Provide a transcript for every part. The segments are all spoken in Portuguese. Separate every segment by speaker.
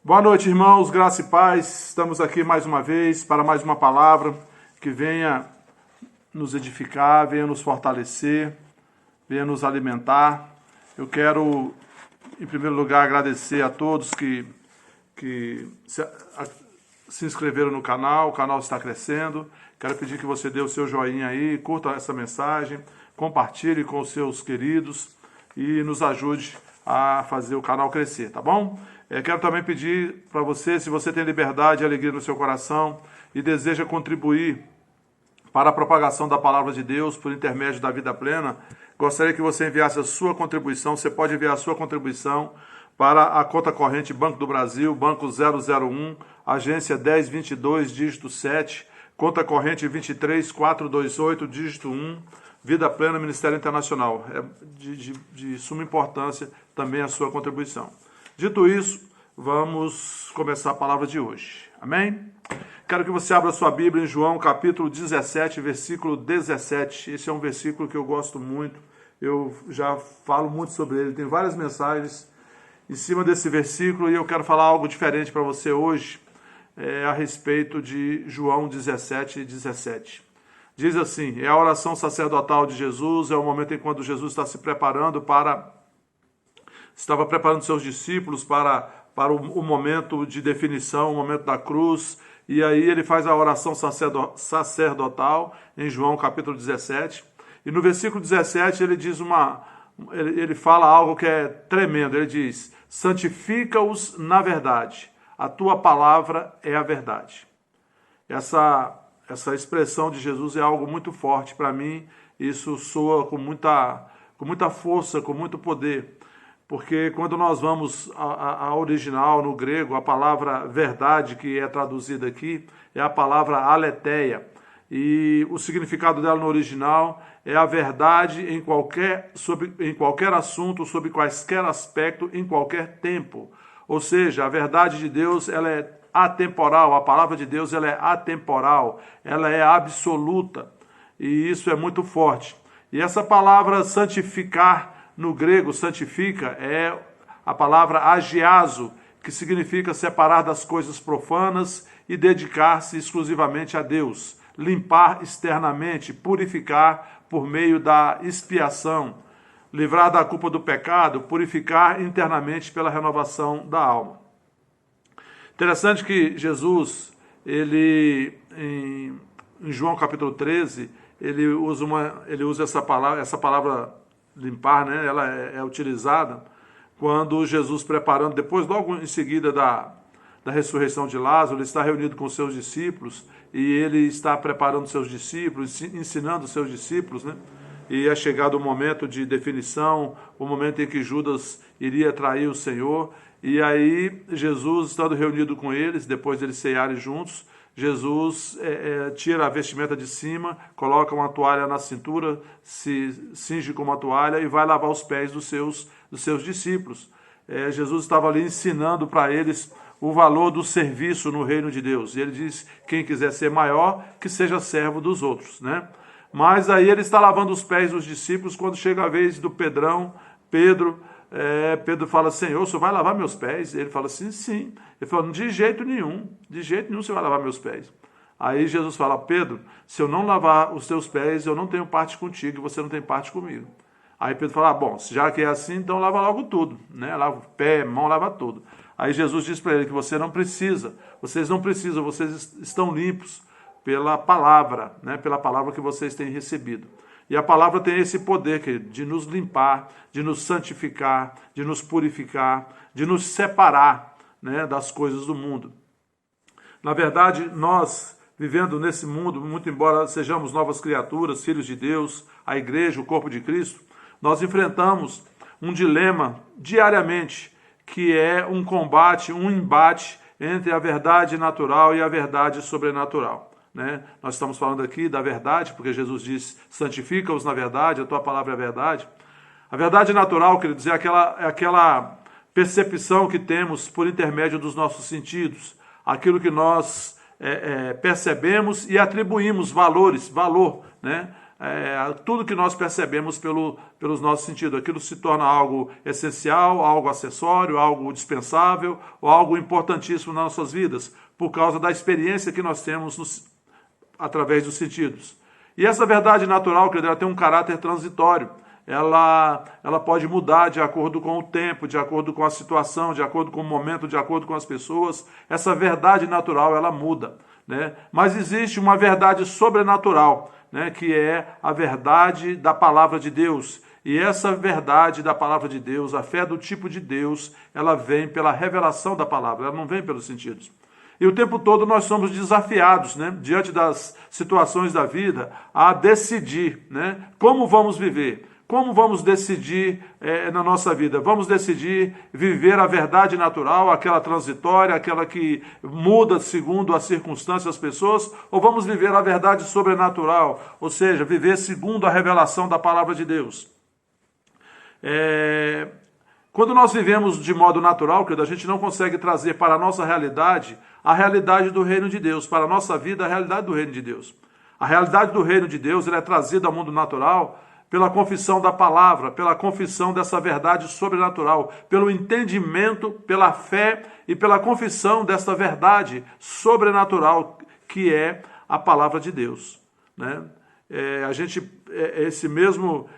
Speaker 1: Boa noite, irmãos, graça e paz. Estamos aqui mais uma vez para mais uma palavra que venha nos edificar, venha nos fortalecer, venha nos alimentar. Eu quero, em primeiro lugar, agradecer a todos que se inscreveram no canal. O canal está crescendo. Quero pedir que você dê o seu joinha aí, curta essa mensagem, compartilhe com os seus queridos e nos ajude a fazer o canal crescer, tá bom? Quero também pedir para você, se você tem liberdade e alegria no seu coração e deseja contribuir para a propagação da palavra de Deus por intermédio da vida plena, gostaria que você enviasse a sua contribuição. Você pode enviar a sua contribuição para a conta corrente Banco do Brasil, Banco 001, agência 1022, dígito 7, conta corrente 23428, dígito 1, Vida Plena, Ministério Internacional. É de suma importância também a sua contribuição. Dito isso, vamos começar a palavra de hoje. Amém? Quero que você abra sua Bíblia em João capítulo 17, versículo 17. Esse é um versículo que eu gosto muito. Eu já falo muito sobre ele. Tem várias mensagens em cima desse versículo e eu quero falar algo diferente para você hoje a respeito de João 17, 17. Diz assim: é a oração sacerdotal de Jesus, é o momento em quando Jesus está se preparando estava preparando seus discípulos para o momento de definição, o momento da cruz, e aí ele faz a oração sacerdotal em João capítulo 17, e no versículo 17 ele diz ele fala algo que é tremendo. Ele diz: santifica-os na verdade, a tua palavra é a verdade. Essa expressão de Jesus é algo muito forte para mim. Isso soa com muita força, com muito poder, porque quando nós vamos a original no grego, a palavra verdade que é traduzida aqui é a palavra aletheia, e o significado dela no original é a verdade em qualquer assunto, sob quaisquer aspecto, em qualquer tempo. Ou seja, a verdade de Deus, ela é atemporal, a palavra de Deus, ela é atemporal, ela é absoluta, e isso é muito forte. E essa palavra santificar, no grego, santifica, é a palavra agiazo, que significa separar das coisas profanas e dedicar-se exclusivamente a Deus, limpar externamente, purificar por meio da expiação, livrar da culpa do pecado, purificar internamente pela renovação da alma. Interessante que Jesus, em João capítulo 13, ele usa essa palavra limpar, né? Ela é utilizada quando Jesus preparando, depois logo em seguida da ressurreição de Lázaro, ele está reunido com seus discípulos e ele está preparando seus discípulos, ensinando seus discípulos, né? E é chegado o momento de definição, o momento em que Judas iria trair o Senhor, e aí Jesus, estando reunido com eles, depois de eles cearem juntos, Jesus tira a vestimenta de cima, coloca uma toalha na cintura, se cinge com uma toalha e vai lavar os pés dos seus discípulos. Jesus estava ali ensinando para eles o valor do serviço no reino de Deus. E ele diz: quem quiser ser maior, que seja servo dos outros, né? Mas aí ele está lavando os pés dos discípulos quando chega a vez do Pedro fala: Senhor, o senhor vai lavar meus pés? Ele fala assim: sim. Ele fala: de jeito nenhum você vai lavar meus pés. Aí Jesus fala: Pedro, se eu não lavar os teus pés, eu não tenho parte contigo e você não tem parte comigo. Aí Pedro fala: bom, já que é assim, então lava logo tudo, né? Lava o pé, mão, lava tudo. Aí Jesus diz para ele que vocês não precisam, vocês estão limpos pela palavra, né? Pela palavra que vocês têm recebido. E a palavra tem esse poder, querido, de nos limpar, de nos santificar, de nos purificar, de nos separar, né, das coisas do mundo. Na verdade, nós, vivendo nesse mundo, muito embora sejamos novas criaturas, filhos de Deus, a igreja, o corpo de Cristo, nós enfrentamos um dilema diariamente, que é um combate, um embate entre a verdade natural e a verdade sobrenatural. Né? Nós estamos falando aqui da verdade, porque Jesus diz: santifica-os na verdade, a tua palavra é a verdade. A verdade natural, quer dizer, é aquela percepção que temos por intermédio dos nossos sentidos, aquilo que nós percebemos e atribuímos valor, né? tudo que nós percebemos pelos nossos sentidos. Aquilo se torna algo essencial, algo acessório, algo dispensável ou algo importantíssimo nas nossas vidas, por causa da experiência que nós temos através dos sentidos. E essa verdade natural, querido, ela tem um caráter transitório. Ela pode mudar de acordo com o tempo, de acordo com a situação, de acordo com o momento, de acordo com as pessoas. Essa verdade natural, ela muda, né? Mas existe uma verdade sobrenatural, né, que é a verdade da palavra de Deus. E essa verdade da palavra de Deus, a fé do tipo de Deus, ela vem pela revelação da palavra, ela não vem pelos sentidos. E o tempo todo nós somos desafiados, né, diante das situações da vida, a decidir, né, como vamos viver. Como vamos decidir na nossa vida? Vamos decidir viver a verdade natural, aquela transitória, aquela que muda segundo as circunstâncias das pessoas, ou vamos viver a verdade sobrenatural, ou seja, viver segundo a revelação da palavra de Deus? Quando nós vivemos de modo natural, querido, a gente não consegue trazer para a nossa realidade a realidade do reino de Deus, para a nossa vida a realidade do reino de Deus. A realidade do reino de Deus ela é trazida ao mundo natural pela confissão da palavra, pela confissão dessa verdade sobrenatural, pelo entendimento, pela fé e pela confissão dessa verdade sobrenatural que é a palavra de Deus, né? Esse mesmo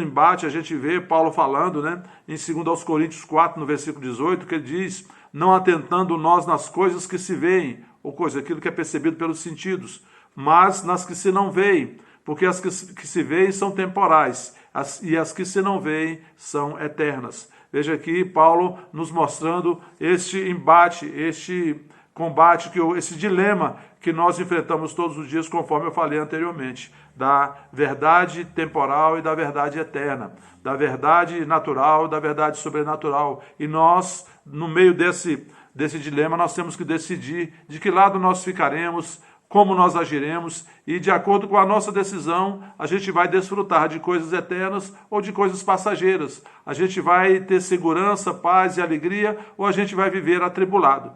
Speaker 1: embate a gente vê Paulo falando, né, em 2 Coríntios 4, no versículo 18, que ele diz: não atentando nós nas coisas que se veem, ou aquilo que é percebido pelos sentidos, mas nas que se não veem, porque as que se veem são temporais, e as que se não veem são eternas. Veja aqui Paulo nos mostrando este embate, este combate, esse dilema que nós enfrentamos todos os dias, conforme eu falei anteriormente, da verdade temporal e da verdade eterna, da verdade natural e da verdade sobrenatural. E nós, no meio desse dilema, nós temos que decidir de que lado nós ficaremos, como nós agiremos, e de acordo com a nossa decisão, a gente vai desfrutar de coisas eternas ou de coisas passageiras. A gente vai ter segurança, paz e alegria, ou a gente vai viver atribulado.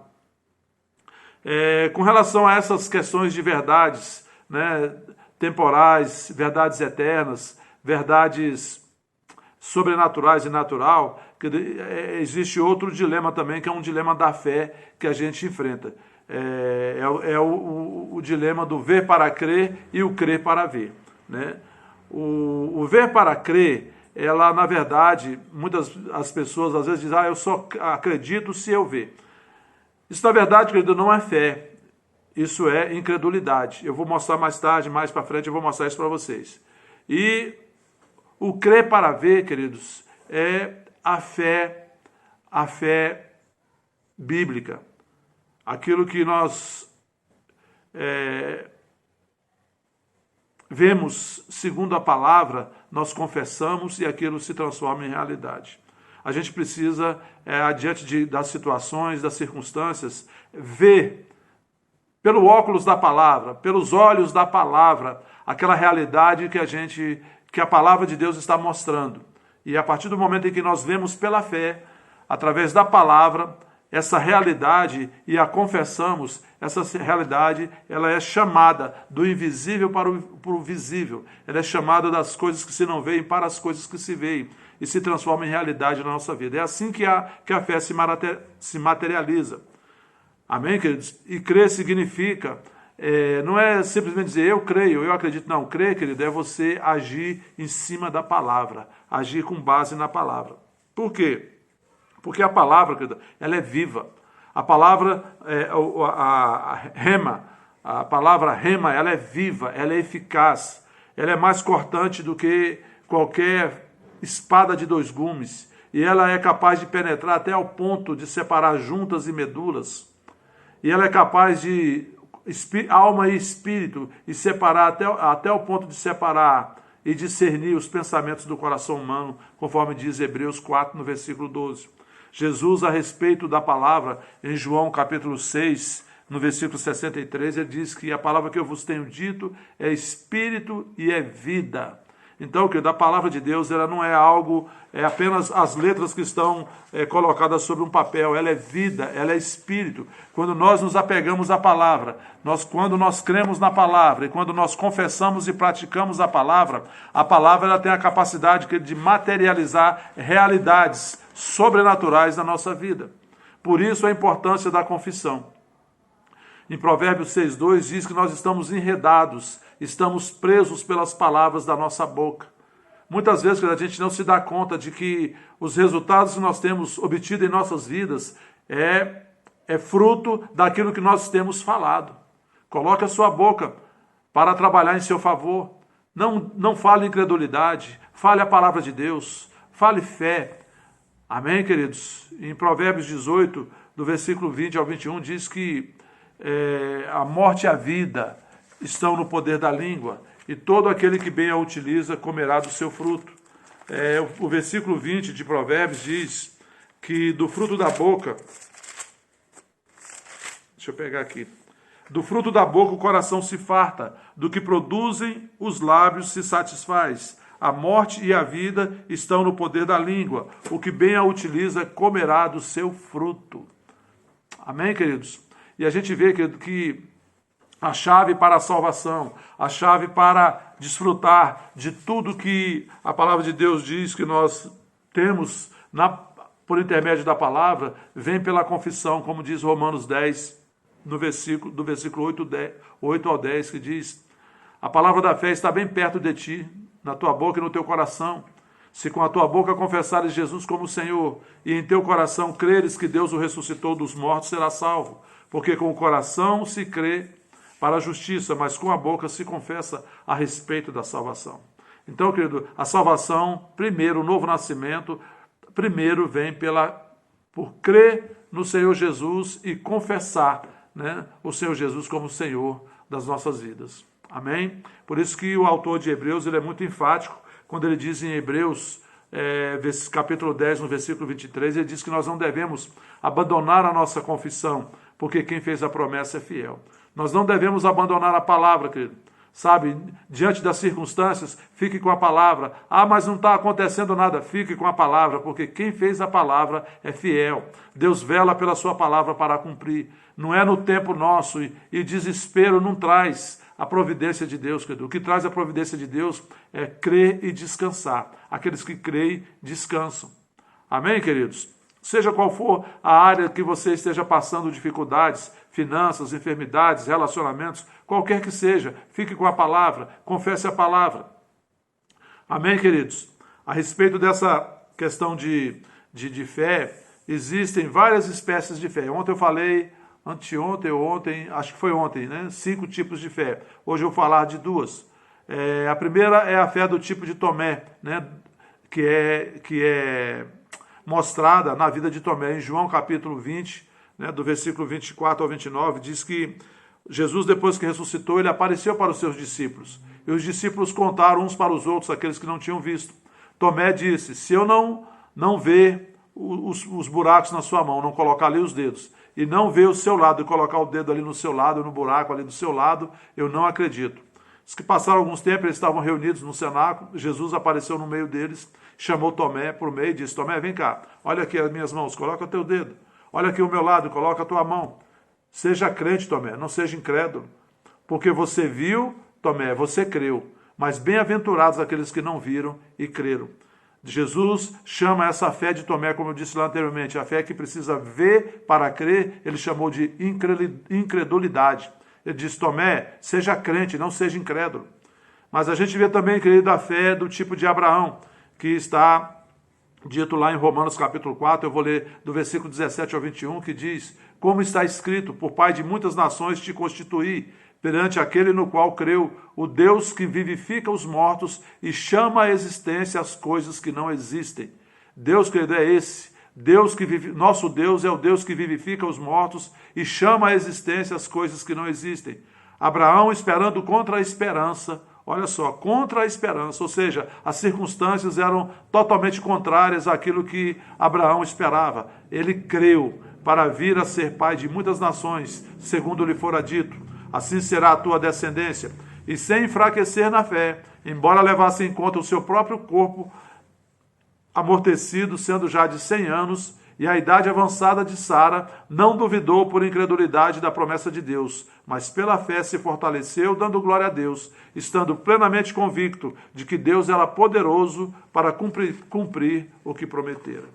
Speaker 1: Com relação a essas questões de verdades, né, temporais, verdades eternas, verdades sobrenaturais e natural, existe outro dilema também, que é um dilema da fé que a gente enfrenta. O dilema do ver para crer e o crer para ver, né? O ver para crer, ela na verdade, as pessoas às vezes dizem: eu só acredito se eu ver. Isso na verdade, querido, não é fé, isso é incredulidade. Eu vou mostrar mais tarde, mais para frente, eu vou mostrar isso para vocês. E o crer para ver, queridos, é a fé bíblica. Aquilo que nós vemos segundo a palavra, nós confessamos e aquilo se transforma em realidade. A gente precisa, diante das situações, das circunstâncias, ver pelo óculos da palavra, pelos olhos da palavra, aquela realidade que a palavra de Deus está mostrando. E a partir do momento em que nós vemos pela fé, através da palavra, essa realidade e a confessamos, essa realidade ela é chamada do invisível para o visível. Ela é chamada das coisas que se não veem para as coisas que se veem e se transforma em realidade na nossa vida. É assim que a fé se materializa. Amém, queridos? E crer significa, não é simplesmente dizer eu creio, eu acredito. Não, crer, querido, é você agir em cima da palavra, agir com base na palavra. Por quê? Porque a palavra, querido, ela é viva. A palavra, a palavra rema, ela é viva, ela é eficaz, ela é mais cortante do que qualquer espada de 2 gumes, e ela é capaz de penetrar até ao ponto de separar juntas e medulas, e ela é capaz de alma e espírito, e separar até o ponto de separar e discernir os pensamentos do coração humano, conforme diz Hebreus 4, no versículo 12. Jesus, a respeito da palavra, em João capítulo 6, no versículo 63, ele diz que a palavra que eu vos tenho dito é espírito e é vida. Então, querido, a palavra de Deus, ela não é algo, é apenas as letras que estão colocadas sobre um papel, ela é vida, ela é espírito. Quando nós nos apegamos à palavra, quando nós cremos na palavra e quando nós confessamos e praticamos a palavra ela tem a capacidade de materializar realidades sobrenaturais na nossa vida. Por isso a importância da confissão. Em Provérbios 6,2 diz que nós estamos enredados, estamos presos pelas palavras da nossa boca. Muitas vezes a gente não se dá conta de que os resultados que nós temos obtido em nossas vidas é fruto daquilo que nós temos falado. Coloque a sua boca para trabalhar em seu favor. Não fale incredulidade, fale a palavra de Deus, fale fé. Amém, queridos? Em Provérbios 18, do versículo 20 ao 21, diz que a morte e a vida estão no poder da língua, e todo aquele que bem a utiliza comerá do seu fruto. O versículo 20 de Provérbios diz que do fruto da boca, deixa eu pegar aqui, do fruto da boca o coração se farta, do que produzem os lábios se satisfaz. A morte e a vida estão no poder da língua, o que bem a utiliza comerá do seu fruto. Amém, queridos? E a gente vê que a chave para a salvação, a chave para desfrutar de tudo que a palavra de Deus diz que nós temos por intermédio da palavra, vem pela confissão, como diz Romanos 10, do versículo 8 ao 10, que diz: a palavra da fé está bem perto de ti, na tua boca e no teu coração. Se com a tua boca confessares Jesus como Senhor, e em teu coração creres que Deus o ressuscitou dos mortos, serás salvo. Porque com o coração se crê para a justiça, mas com a boca se confessa a respeito da salvação. Então, querido, a salvação, primeiro, o novo nascimento, primeiro vem por crer no Senhor Jesus e confessar, o Senhor Jesus como Senhor das nossas vidas. Amém? Por isso que o autor de Hebreus ele é muito enfático quando ele diz em Hebreus, capítulo 10, no versículo 23, ele diz que nós não devemos abandonar a nossa confissão, porque quem fez a promessa é fiel. Nós não devemos abandonar a palavra, querido. Sabe, diante das circunstâncias, fique com a palavra. Ah, mas não está acontecendo nada. Fique com a palavra, porque quem fez a palavra é fiel. Deus vela pela sua palavra para cumprir. Não é no tempo nosso, e desespero não traz a providência de Deus, querido. O que traz a providência de Deus é crer e descansar. Aqueles que creem, descansam. Amém, queridos? Seja qual for a área que você esteja passando dificuldades, finanças, enfermidades, relacionamentos, qualquer que seja, fique com a palavra, confesse a palavra. Amém, queridos? A respeito dessa questão de fé, existem várias espécies de fé. Ontem eu falei, anteontem ou ontem, acho que foi ontem, 5 tipos de fé. Hoje eu vou falar de 2. A primeira é a fé do tipo de Tomé, que é mostrada na vida de Tomé. Em João capítulo 20, do versículo 24 ao 29, diz que Jesus, depois que ressuscitou, ele apareceu para os seus discípulos. E os discípulos contaram uns para os outros, aqueles que não tinham visto. Tomé disse: se eu não ver os buracos na sua mão, não colocar ali os dedos, e não ver o seu lado, e colocar o dedo ali no seu lado, no buraco ali do seu lado, eu não acredito. Diz que passaram alguns tempos, eles estavam reunidos no cenáculo, Jesus apareceu no meio deles, chamou Tomé por meio e disse: Tomé, vem cá, olha aqui as minhas mãos, coloca o teu dedo. Olha aqui o meu lado, coloca a tua mão. Seja crente, Tomé, não seja incrédulo. Porque você viu, Tomé, você creu. Mas bem-aventurados aqueles que não viram e creram. Jesus chama essa fé de Tomé, como eu disse lá anteriormente, a fé que precisa ver para crer, ele chamou de incredulidade. Ele diz: Tomé, seja crente, não seja incrédulo. Mas a gente vê também, querido, a fé do tipo de Abraão, que está dito lá em Romanos capítulo 4, eu vou ler do versículo 17 ao 21, que diz: como está escrito, por pai de muitas nações te constituí, perante aquele no qual creu, o Deus que vivifica os mortos e chama à existência as coisas que não existem. Deus, querido, é esse. Nosso Deus é o Deus que vivifica os mortos e chama à existência as coisas que não existem. Abraão, esperando contra a esperança, olha só, contra a esperança, ou seja, as circunstâncias eram totalmente contrárias àquilo que Abraão esperava. Ele creu para vir a ser pai de muitas nações, segundo lhe fora dito. Assim será a tua descendência. e sem enfraquecer na fé, embora levasse em conta o seu próprio corpo amortecido, sendo já de 100 anos, e a idade avançada de Sara, não duvidou por incredulidade da promessa de Deus, mas pela fé se fortaleceu, dando glória a Deus, estando plenamente convicto de que Deus era poderoso para cumprir o que prometera.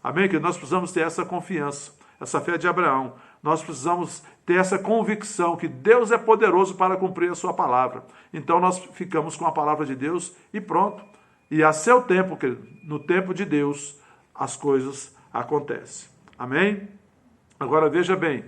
Speaker 1: Amém? Que nós precisamos ter essa confiança, essa fé de Abraão. Nós precisamos ter essa convicção que Deus é poderoso para cumprir a sua palavra. Então nós ficamos com a palavra de Deus e pronto. E a seu tempo, querido, no tempo de Deus, as coisas acontecem. Amém? Agora veja bem,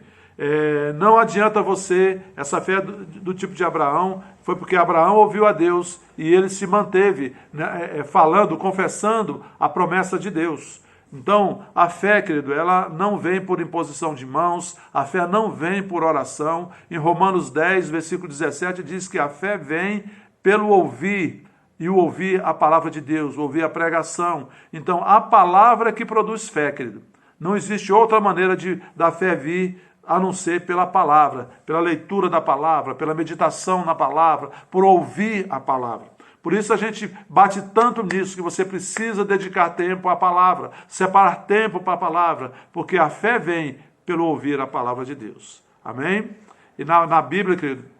Speaker 1: não adianta você, essa fé do tipo de Abraão, foi porque Abraão ouviu a Deus e ele se manteve, né, falando, confessando a promessa de Deus. Então, a fé, querido, ela não vem por imposição de mãos, a fé não vem por oração. Em Romanos 10, versículo 17, diz que a fé vem pelo ouvir, e o ouvir a palavra de Deus, ouvir a pregação. Então, a palavra é que produz fé, querido. Não existe outra maneira da fé vir a não ser pela palavra, pela leitura da palavra, pela meditação na palavra, por ouvir a palavra. Por isso a gente bate tanto nisso, que você precisa dedicar tempo à palavra, separar tempo para a palavra, porque a fé vem pelo ouvir a palavra de Deus. Amém? E na Bíblia, querido,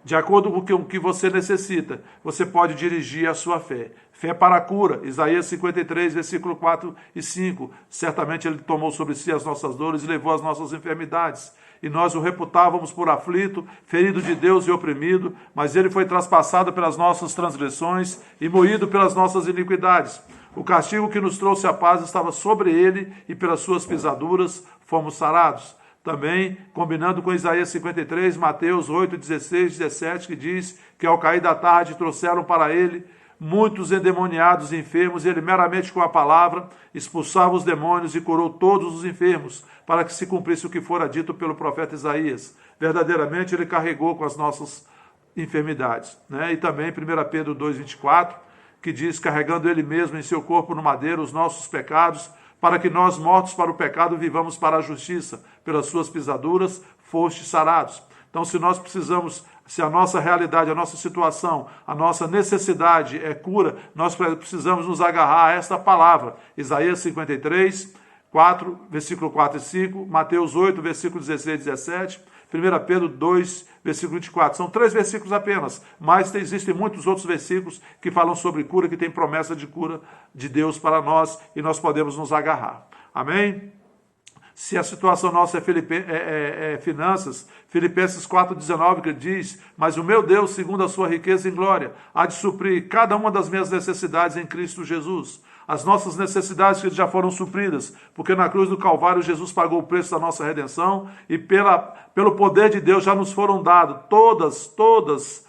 Speaker 1: de acordo com o que você necessita, você pode dirigir a sua fé. Fé para a cura, Isaías 53, versículo 4 e 5. Certamente ele tomou sobre si as nossas dores e levou as nossas enfermidades. E nós o reputávamos por aflito, ferido de Deus e oprimido, mas ele foi traspassado pelas nossas transgressões e moído pelas nossas iniquidades. O castigo que nos trouxe a paz estava sobre ele, e pelas suas pisaduras fomos sarados. Também, combinando com Isaías 53, Mateus 8, 16, 17, que diz que ao cair da tarde trouxeram para ele muitos endemoniados e enfermos, e ele meramente com a palavra expulsava os demônios e curou todos os enfermos, para que se cumprisse o que fora dito pelo profeta Isaías. Verdadeiramente ele carregou com as nossas enfermidades. Né? E também 1 Pedro 2, 24, que diz, carregando ele mesmo em seu corpo no madeiro os nossos pecados, para que nós, mortos para o pecado, vivamos para a justiça. Pelas suas pisaduras, fostes sarados. Então, se nós precisamos, se a nossa realidade, a nossa situação, a nossa necessidade é cura, nós precisamos nos agarrar a esta palavra. Isaías 53, 4, versículo 4 e 5, Mateus 8, versículo 16 e 17, 1 Pedro 2, versículo 24. São 3 versículos apenas, mas existem muitos outros versículos que falam sobre cura, que tem promessa de cura de Deus para nós, e nós podemos nos agarrar. Amém? Se a situação nossa é finanças, Filipenses 4,19, que diz, mas o meu Deus, segundo a sua riqueza em glória, há de suprir cada uma das minhas necessidades em Cristo Jesus. As nossas necessidades que já foram supridas, porque na cruz do Calvário Jesus pagou o preço da nossa redenção, e pelo poder de Deus já nos foram dadas todas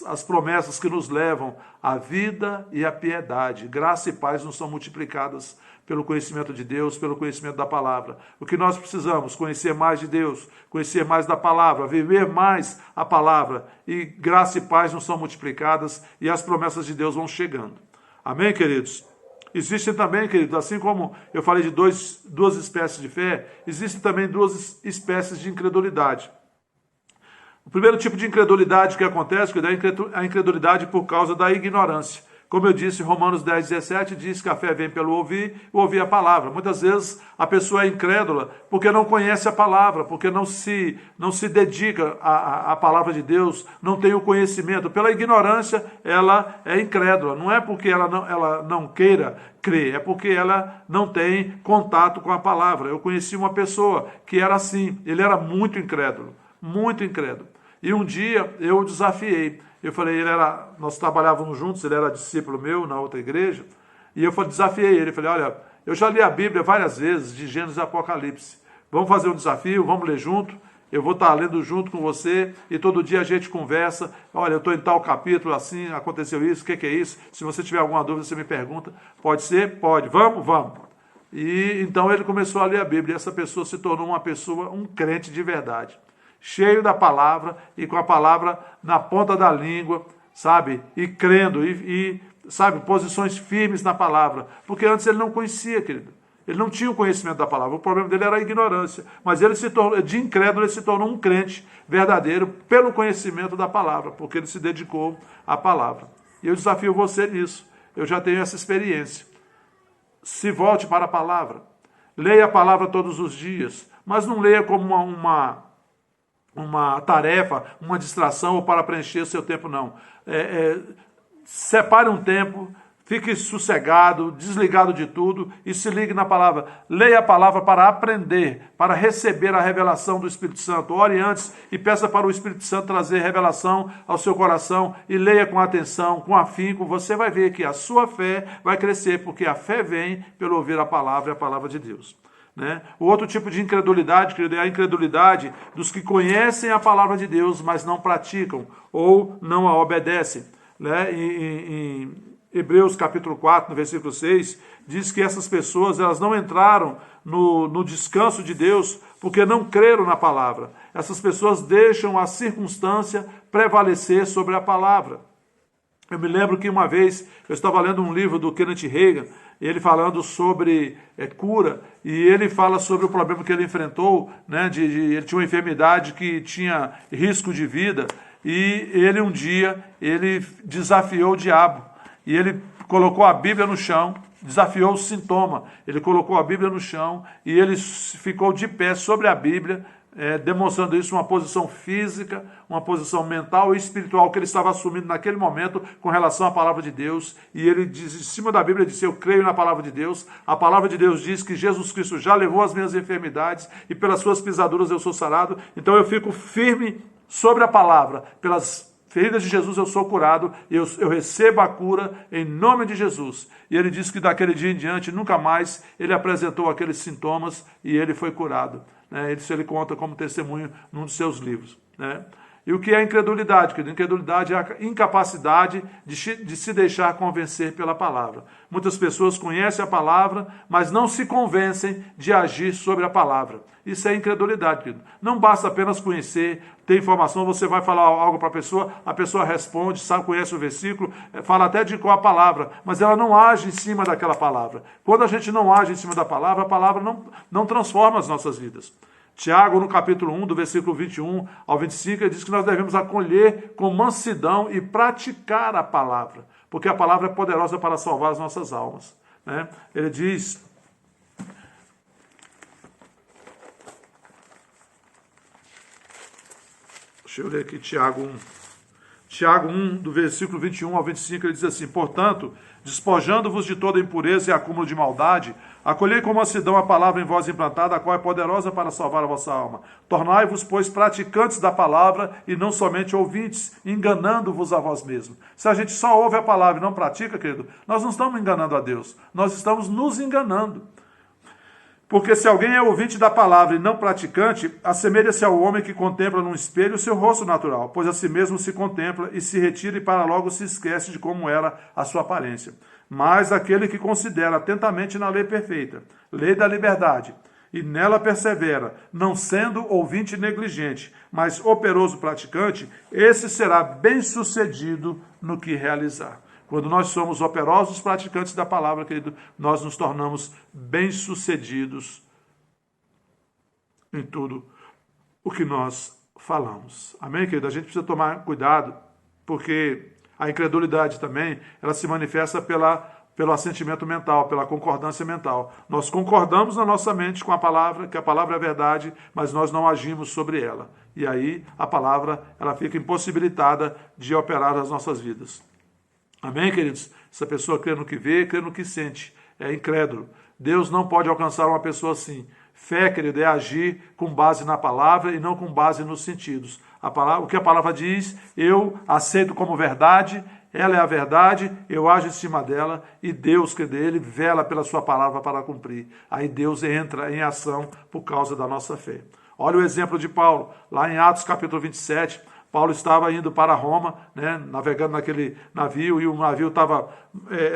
Speaker 1: as promessas que nos levam à vida e à piedade. Graça e paz nos são multiplicadas pelo conhecimento de Deus, pelo conhecimento da palavra. O que nós precisamos? Conhecer mais de Deus, conhecer mais da palavra, viver mais a palavra, e graça e paz nos são multiplicadas e as promessas de Deus vão chegando. Amém, queridos? Existem também, queridos, assim como eu falei de duas espécies de fé, existem também 2 espécies de incredulidade. O primeiro tipo de incredulidade que acontece é a incredulidade por causa da ignorância. Como eu disse, Romanos 10, 17 diz que a fé vem pelo ouvir a palavra. Muitas vezes a pessoa é incrédula porque não conhece a palavra, porque não se dedica à palavra de Deus, não tem o conhecimento. Pela ignorância, ela é incrédula. Não é porque ela não queira crer, é porque ela não tem contato com a palavra. Eu conheci uma pessoa que era assim, ele era muito incrédulo, muito incrédulo. E um dia eu o desafiei. Eu falei, nós trabalhávamos juntos, ele era discípulo meu na outra igreja, e eu desafiei ele, falei, olha, eu já li a Bíblia várias vezes, de Gênesis e Apocalipse, vamos fazer um desafio, vamos ler junto, eu vou estar lendo junto com você, e todo dia a gente conversa, olha, eu estou em tal capítulo, assim, aconteceu isso, o que é isso? Se você tiver alguma dúvida, você me pergunta, pode ser? Pode, vamos? E então ele começou a ler a Bíblia, e essa pessoa se tornou um crente de verdade, cheio da palavra e com a palavra na ponta da língua, sabe? E crendo, sabe, posições firmes na palavra. Porque antes ele não conhecia, querido. Ele não tinha o conhecimento da palavra, o problema dele era a ignorância. Mas ele se tornou, de incrédulo, ele se tornou um crente verdadeiro pelo conhecimento da palavra, porque ele se dedicou à palavra. E eu desafio você nisso. Eu já tenho essa experiência. Se volte para a palavra. Leia a palavra todos os dias, mas não leia como uma tarefa, uma distração ou para preencher seu tempo, não. Separe um tempo, fique sossegado, desligado de tudo e se ligue na palavra. Leia a palavra para aprender, para receber a revelação do Espírito Santo. Ore antes e peça para o Espírito Santo trazer revelação ao seu coração e leia com atenção, com afinco. Você vai ver que a sua fé vai crescer, porque a fé vem pelo ouvir a palavra e a palavra de Deus. Né? O outro tipo de incredulidade, querido, é a incredulidade dos que conhecem a palavra de Deus, mas não praticam ou não a obedecem. Né? Em Hebreus capítulo 4, no versículo 6, diz que essas pessoas elas não entraram no descanso de Deus porque não creram na palavra. Essas pessoas deixam a circunstância prevalecer sobre a palavra. Eu me lembro que uma vez eu estava lendo um livro do Kenneth Hagin, ele falando sobre cura, e ele fala sobre o problema que ele enfrentou, né, ele tinha uma enfermidade que tinha risco de vida, e ele um dia, ele desafiou o diabo, e ele colocou a Bíblia no chão, desafiou o sintoma, ele colocou a Bíblia no chão, e ele ficou de pé sobre a Bíblia, demonstrando isso uma posição física, uma posição mental e espiritual que ele estava assumindo naquele momento com relação à palavra de Deus. E ele diz, em cima da Bíblia, disse: eu creio na palavra de Deus. A palavra de Deus diz que Jesus Cristo já levou as minhas enfermidades e pelas suas pisaduras eu sou sarado. Então eu fico firme sobre a palavra. Pelas feridas de Jesus eu sou curado e eu recebo a cura em nome de Jesus. E ele diz que daquele dia em diante nunca mais ele apresentou aqueles sintomas e ele foi curado. Isso ele conta como testemunho num dos seus livros. Né? E o que é a incredulidade? A incredulidade é a incapacidade de se deixar convencer pela palavra. Muitas pessoas conhecem a palavra, mas não se convencem de agir sobre a palavra. Isso é incredulidade, querido. Não basta apenas conhecer, ter informação, você vai falar algo para a pessoa responde, sabe, conhece o versículo, fala até de qual a palavra, mas ela não age em cima daquela palavra. Quando a gente não age em cima da palavra, a palavra não transforma as nossas vidas. Tiago, no capítulo 1, do versículo 21 ao 25, ele diz que nós devemos acolher com mansidão e praticar a palavra, porque a palavra é poderosa para salvar as nossas almas. Né? Ele diz... Deixa eu ler aqui Tiago 1. Tiago 1, do versículo 21 ao 25, ele diz assim: portanto, despojando-vos de toda impureza e acúmulo de maldade, acolhei com mansidão a palavra em vós implantada, a qual é poderosa para salvar a vossa alma. Tornai-vos, pois, praticantes da palavra e não somente ouvintes, enganando-vos a vós mesmos. Se a gente só ouve a palavra e não pratica, querido, nós não estamos enganando a Deus, nós estamos nos enganando. Porque se alguém é ouvinte da palavra e não praticante, assemelha-se ao homem que contempla num espelho o seu rosto natural, pois a si mesmo se contempla e se retira e para logo se esquece de como era a sua aparência. Mas aquele que considera atentamente na lei perfeita, lei da liberdade, e nela persevera, não sendo ouvinte negligente, mas operoso praticante, esse será bem-sucedido no que realizar. Quando nós somos operosos praticantes da palavra, querido, nós nos tornamos bem-sucedidos em tudo o que nós falamos. Amém, querido? A gente precisa tomar cuidado, porque a incredulidade também, ela se manifesta pelo assentimento mental, pela concordância mental. Nós concordamos na nossa mente com a palavra, que a palavra é verdade, mas nós não agimos sobre ela. E aí a palavra ela fica impossibilitada de operar nas nossas vidas. Amém, queridos? Essa pessoa crê no que vê, crê no que sente. É incrédulo. Deus não pode alcançar uma pessoa assim. Fé, querido, é agir com base na palavra e não com base nos sentidos. O que a palavra diz, eu aceito como verdade, ela é a verdade, eu ajo em cima dela e Deus, querido, ele vela pela sua palavra para cumprir. Aí Deus entra em ação por causa da nossa fé. Olha o exemplo de Paulo, lá em Atos capítulo 27, Paulo estava indo para Roma, né, navegando naquele navio, e o navio estava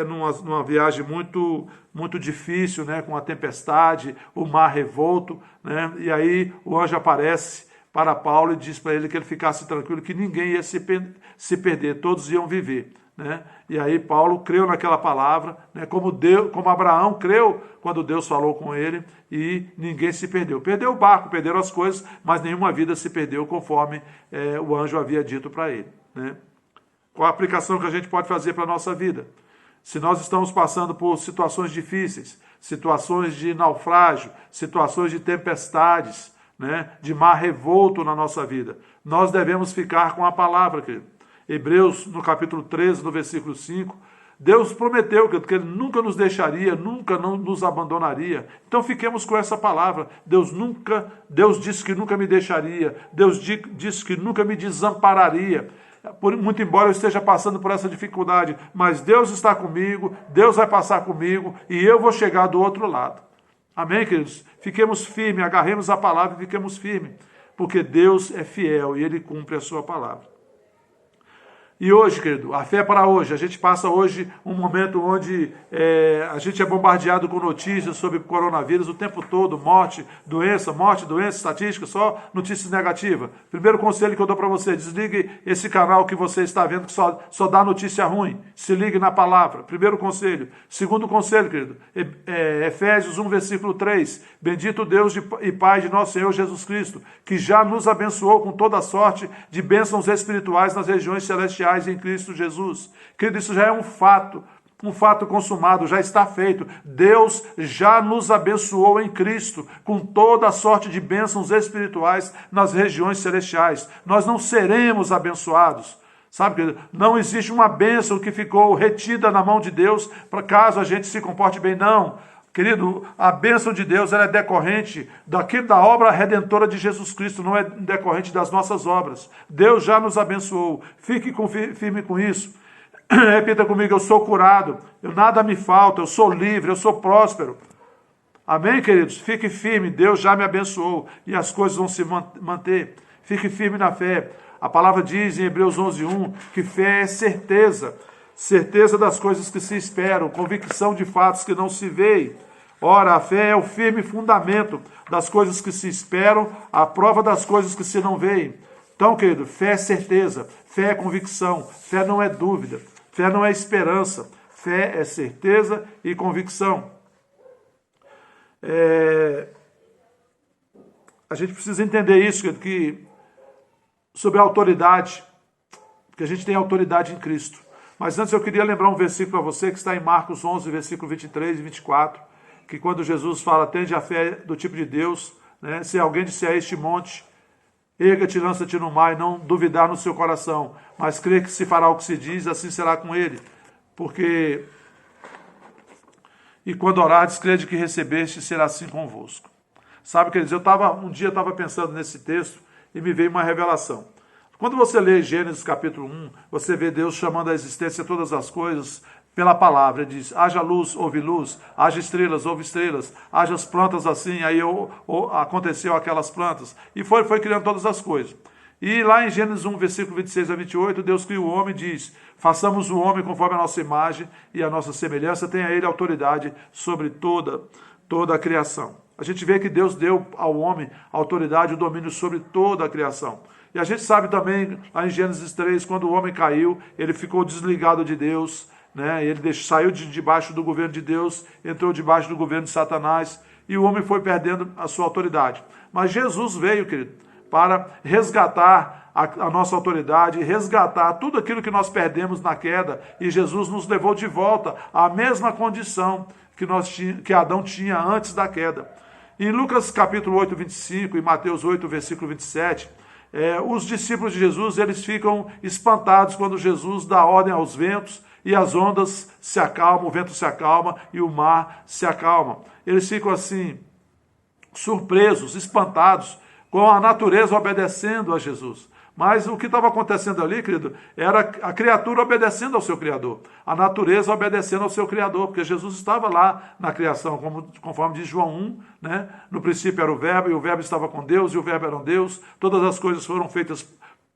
Speaker 1: numa viagem muito difícil, né, com a tempestade, o mar revolto, né, e aí o anjo aparece para Paulo e diz para ele que ele ficasse tranquilo, que ninguém ia se perder, todos iam viver. né? E aí Paulo creu naquela palavra, né? Como Abraão creu quando Deus falou com ele, e ninguém se perdeu. Perdeu o barco, perderam as coisas, mas nenhuma vida se perdeu, conforme o anjo havia dito para ele, né? Qual a aplicação que a gente pode fazer para a nossa vida? Se nós estamos passando por situações difíceis, situações de naufrágio, situações de tempestades, né, de mar revolto na nossa vida, nós devemos ficar com a palavra, querido. Hebreus, no capítulo 13, no versículo 5, Deus prometeu que Ele nunca nos deixaria, nunca não nos abandonaria. Então fiquemos com essa palavra. Deus disse que nunca me deixaria, Deus disse que nunca me desampararia. Muito embora eu esteja passando por essa dificuldade, mas Deus está comigo, Deus vai passar comigo e eu vou chegar do outro lado. Amém, queridos? Fiquemos firmes, agarremos a palavra e fiquemos firmes, porque Deus é fiel e Ele cumpre a sua palavra. E hoje, querido, a fé é para hoje. A gente passa hoje um momento onde a gente é bombardeado com notícias sobre coronavírus o tempo todo, morte, doença, estatística, só notícias negativas. Primeiro conselho que eu dou para você, desligue esse canal que você está vendo que só dá notícia ruim. Se ligue na palavra. Primeiro conselho. Segundo conselho, querido, Efésios 1, versículo 3. Bendito Deus e Pai de nosso Senhor Jesus Cristo, que já nos abençoou com toda sorte de bênçãos espirituais nas regiões celestiais em Cristo Jesus. Querido, isso já é um fato consumado, já está feito. Deus já nos abençoou em Cristo com toda a sorte de bênçãos espirituais nas regiões celestiais. Nós não seremos abençoados. Sabe, querido? Não existe uma bênção que ficou retida na mão de Deus para caso a gente se comporte bem, não. Querido, a bênção de Deus ela é decorrente da obra redentora de Jesus Cristo, não é decorrente das nossas obras. Deus já nos abençoou. Fique firme com isso. Repita comigo, eu sou curado, nada me falta, eu sou livre, eu sou próspero. Amém, queridos? Fique firme, Deus já me abençoou e as coisas vão se manter. Fique firme na fé. A palavra diz em Hebreus 11:1 que fé é certeza. Certeza das coisas que se esperam, convicção de fatos que não se veem. Ora, a fé é o firme fundamento das coisas que se esperam, a prova das coisas que se não veem. Então, querido, fé é certeza, fé é convicção, fé não é dúvida, fé não é esperança, fé é certeza e convicção. A gente precisa entender isso, querido, que sobre a autoridade, que a gente tem autoridade em Cristo. Mas antes eu queria lembrar um versículo para você que está em Marcos 11, versículo 23 e 24, que quando Jesus fala, tende a fé do tipo de Deus, né? Se alguém disser a este monte, erga-te, lança-te no mar, e não duvidar no seu coração, mas crer que se fará o que se diz, assim será com ele. E quando orares, crede que recebeste, será assim convosco. Sabe, quer dizer, um dia eu estava pensando nesse texto e me veio uma revelação. Quando você lê Gênesis capítulo 1, você vê Deus chamando à existência todas as coisas pela palavra. Ele diz, haja luz, houve luz, haja estrelas, houve estrelas, haja as plantas assim, aí aconteceu aquelas plantas. E foi criando todas as coisas. E lá em Gênesis 1, versículo 26 a 28, Deus cria o homem e diz, façamos o homem conforme a nossa imagem e a nossa semelhança, tenha ele autoridade sobre toda a criação. A gente vê que Deus deu ao homem a autoridade, o domínio sobre toda a criação. E a gente sabe também, lá em Gênesis 3, quando o homem caiu, ele ficou desligado de Deus, né? Ele saiu debaixo do governo de Deus, entrou debaixo do governo de Satanás, e o homem foi perdendo a sua autoridade. Mas Jesus veio, querido, para resgatar a nossa autoridade, resgatar tudo aquilo que nós perdemos na queda, e Jesus nos levou de volta à mesma condição que Adão tinha antes da queda. Em Lucas capítulo 8, 25 e Mateus 8, versículo 27, os discípulos de Jesus, eles ficam espantados quando Jesus dá ordem aos ventos e as ondas se acalmam, o vento se acalma e o mar se acalma. Eles ficam assim, surpresos, espantados, com a natureza obedecendo a Jesus. Mas o que estava acontecendo ali, querido, era a criatura obedecendo ao seu Criador. A natureza obedecendo ao seu Criador, porque Jesus estava lá na criação, conforme diz João 1, né? No princípio era o Verbo, e o Verbo estava com Deus, e o Verbo era um Deus. Todas as coisas foram feitas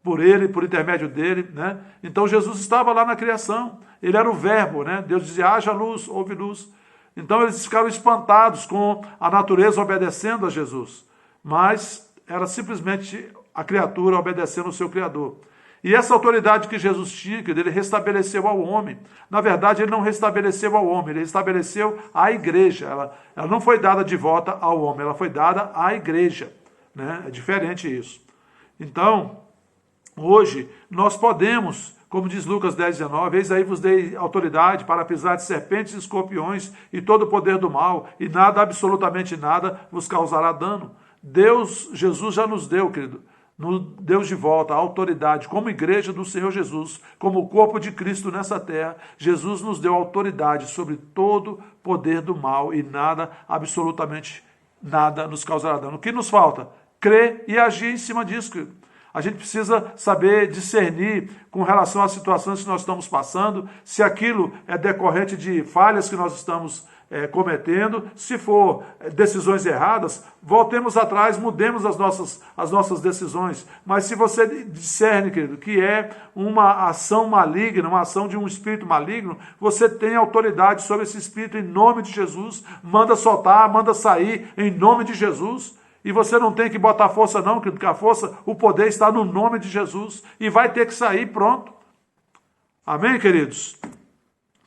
Speaker 1: por ele, por intermédio dele, né? Então Jesus estava lá na criação. Ele era o Verbo, né? Deus dizia, haja luz, houve luz. Então eles ficaram espantados com a natureza obedecendo a Jesus. Mas era simplesmente a criatura obedecendo ao seu Criador. E essa autoridade que Jesus tinha, que ele restabeleceu ao homem. Na verdade, ele não restabeleceu ao homem, ele restabeleceu à igreja. Ela não foi dada de volta ao homem, ela foi dada à igreja. Né? É diferente isso. Então, hoje, nós podemos, como diz Lucas 10:19, eis aí vos dei autoridade para pisar de serpentes e escorpiões e todo o poder do mal, e nada, absolutamente nada, vos causará dano. Jesus já nos deu, querido, nos deu de volta a autoridade como igreja do Senhor Jesus, como o corpo de Cristo nessa terra. Jesus nos deu autoridade sobre todo poder do mal e nada, absolutamente nada, nos causará dano. O que nos falta? Crer e agir em cima disso, querido. A gente precisa saber discernir com relação às situações que nós estamos passando, se aquilo é decorrente de falhas que nós estamos cometendo. Se for decisões erradas, voltemos atrás, mudemos as nossas decisões. Mas se você discerne, querido, que é uma ação maligna, uma ação de um espírito maligno, você tem autoridade sobre esse espírito em nome de Jesus. Manda soltar, manda sair em nome de Jesus. E você não tem que botar força não, porque a força, o poder está no nome de Jesus. E vai ter que sair, pronto. Amém, queridos?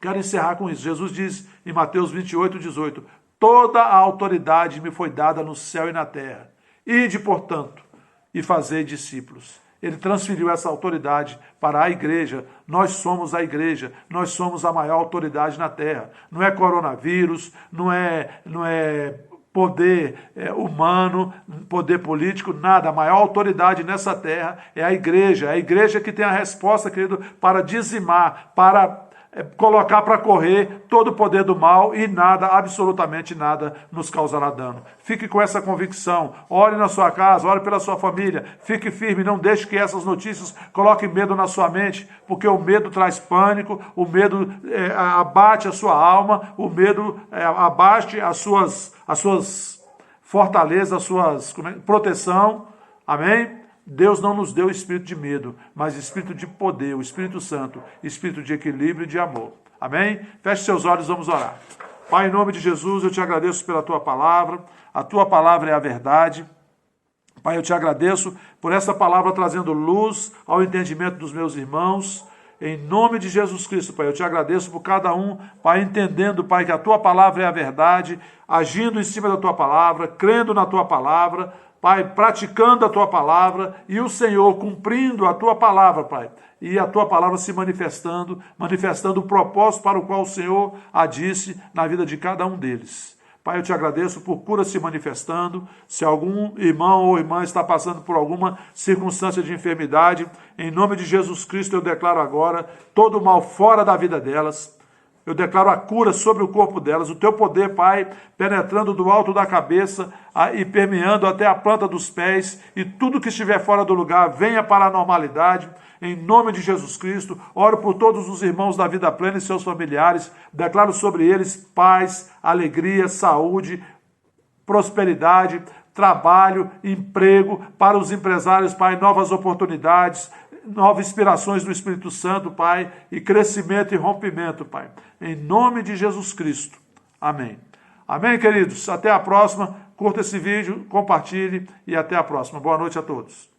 Speaker 1: Quero encerrar com isso. Jesus diz em Mateus 28:18, toda a autoridade me foi dada no céu e na terra. Ide, portanto, e fazei discípulos. Ele transferiu essa autoridade para a igreja. Nós somos a igreja, nós somos a maior autoridade na terra. Não é coronavírus, não é poder humano, poder político, nada. A maior autoridade nessa terra é a igreja que tem a resposta, querido, para dizimar, para colocar para correr todo o poder do mal e nada, absolutamente nada, nos causará dano. Fique com essa convicção, ore na sua casa, ore pela sua família, fique firme, não deixe que essas notícias coloquem medo na sua mente, porque o medo traz pânico, o medo abate a sua alma, o medo abate as suas fortalezas, a sua proteção. Amém? Deus não nos deu espírito de medo, mas espírito de poder, o Espírito Santo, espírito de equilíbrio e de amor. Amém? Feche seus olhos, vamos orar. Pai, em nome de Jesus, eu te agradeço pela tua palavra. A tua palavra é a verdade. Pai, eu te agradeço por essa palavra trazendo luz ao entendimento dos meus irmãos. Em nome de Jesus Cristo, Pai, eu te agradeço por cada um, Pai, entendendo, Pai, que a tua palavra é a verdade, agindo em cima da tua palavra, crendo na tua palavra, Pai, praticando a tua palavra e o Senhor cumprindo a tua palavra, Pai. E a tua palavra se manifestando o propósito para o qual o Senhor a disse na vida de cada um deles. Pai, eu te agradeço por cura se manifestando. Se algum irmão ou irmã está passando por alguma circunstância de enfermidade, em nome de Jesus Cristo eu declaro agora todo o mal fora da vida delas. Eu declaro a cura sobre o corpo delas, o teu poder, Pai, penetrando do alto da cabeça e permeando até a planta dos pés, e tudo que estiver fora do lugar venha para a normalidade. Em nome de Jesus Cristo, oro por todos os irmãos da Vida Plena e seus familiares, declaro sobre eles paz, alegria, saúde, prosperidade, trabalho, emprego, para os empresários, Pai, novas oportunidades, novas inspirações do Espírito Santo, Pai, e crescimento e rompimento, Pai. Em nome de Jesus Cristo. Amém. Amém, queridos? Até a próxima. Curta esse vídeo, compartilhe e até a próxima. Boa noite a todos.